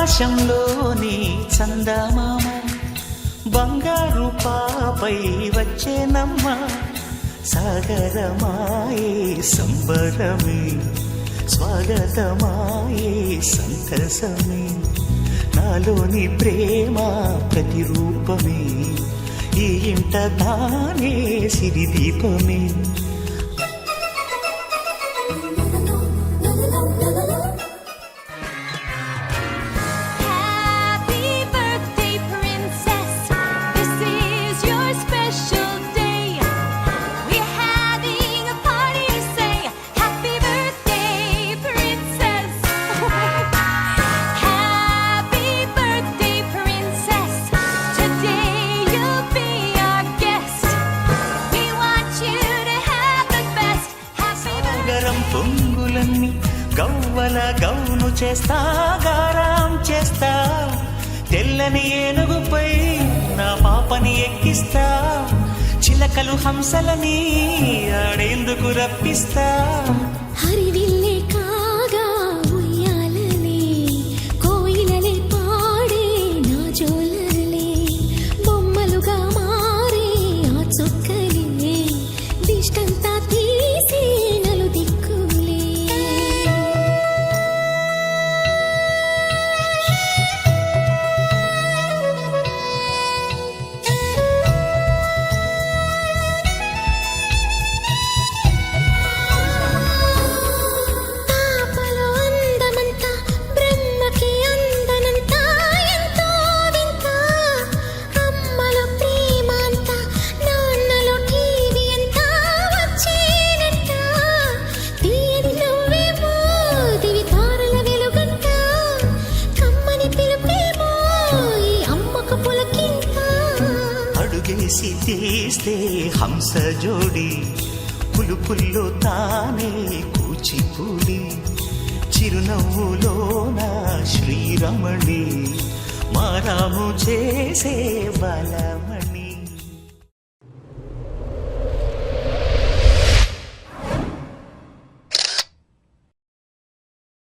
ఆకాశంలోని చందమామ బంగారు పాపై వచ్చేనమ్మ సాగరమాయే సంబరమే స్వాగతమాయే సంతసమే నాలోని ప్రేమ ప్రతిరూపమే ఈ ఇంట తానే సిరిదీపమే పొంగులన్నీ గవ్వల గౌను చేస్తా గారాం చేస్తా తెల్లని ఏనుగుపై నా పాపని ఎక్కిస్తా చిలకలు హంసలని ఆడేందుకు రప్పిస్తా హరివిల్లే కాగా ఉయ్యాలలే కోయిలలే పాడే నా జోలలే బొమ్మలుగా మారే ఆ చుక్కలే దిష్టంతా తీసి అడుగేసి తీస్తే హంస జోడి పులుపుల్లో తానే కూచిపూడి చిరునవ్వులోన శ్రీరమణి మారాము చేసే బలమణి